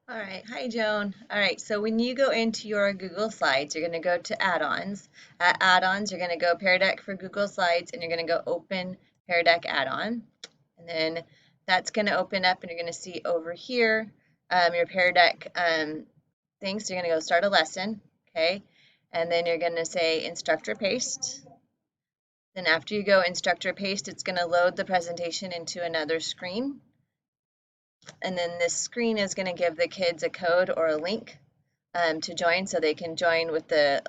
All right, hi Joan. All right, so when you go into your Google Slides, you're going to go to add-ons. At add-ons, you're going to go Pear Deck for Google Slides, and you're going to go open Pear Deck add-on. And then that's going to open up, and you're going to see over here your Pear Deck thing. So you're going to go start a lesson, okay? And then you're going to say instructor paste. Then after you go instructor paste, it's going to load the presentation into another screen. And then this screen is going to give the kids a code or a link to join, so they can join with the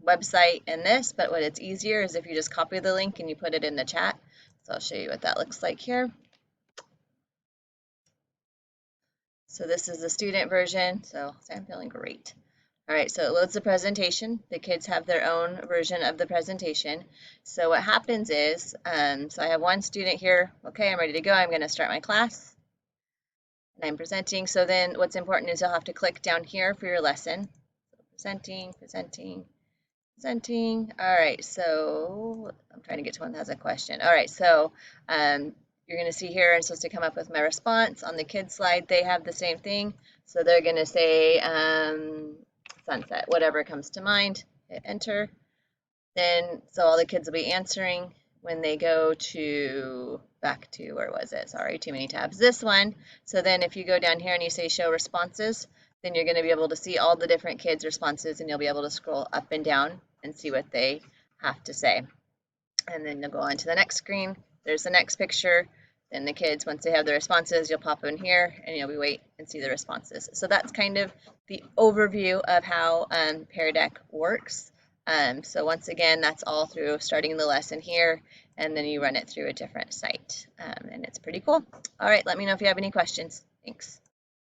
website and this, but what it's easier is if you just copy the link and you put it in the chat. So I'll show you what that looks like here. So this is the student version, so I'm feeling great. All right, so it loads the presentation. The kids have their own version of the presentation. So what happens is, so I have one student here. Okay, I'm ready to go. I'm going to start my class. And I'm presenting. So then what's important is you'll have to click down here for your lesson. So presenting, presenting, presenting. All right, so I'm trying to get to one that has a question. All right, so you're going to see here I'm supposed to come up with my response. On the kids slide, they have the same thing. So they're going to say sunset, whatever comes to mind. Hit enter. Then, so all the kids will be answering when they go to, back to, where was it? Sorry, too many tabs. This one. So then if you go down here and you say show responses, then you're going to be able to see all the different kids' responses, and you'll be able to scroll up and down and see what they have to say. And then you'll go on to the next screen. There's the next picture. Then the kids, once they have the responses, you'll pop in here and you'll be wait and see the responses. So that's kind of the overview of how Pear Deck works. So once again, that's all through starting the lesson here, and then you run it through a different site. And it's pretty cool. All right, let me know if you have any questions. Thanks.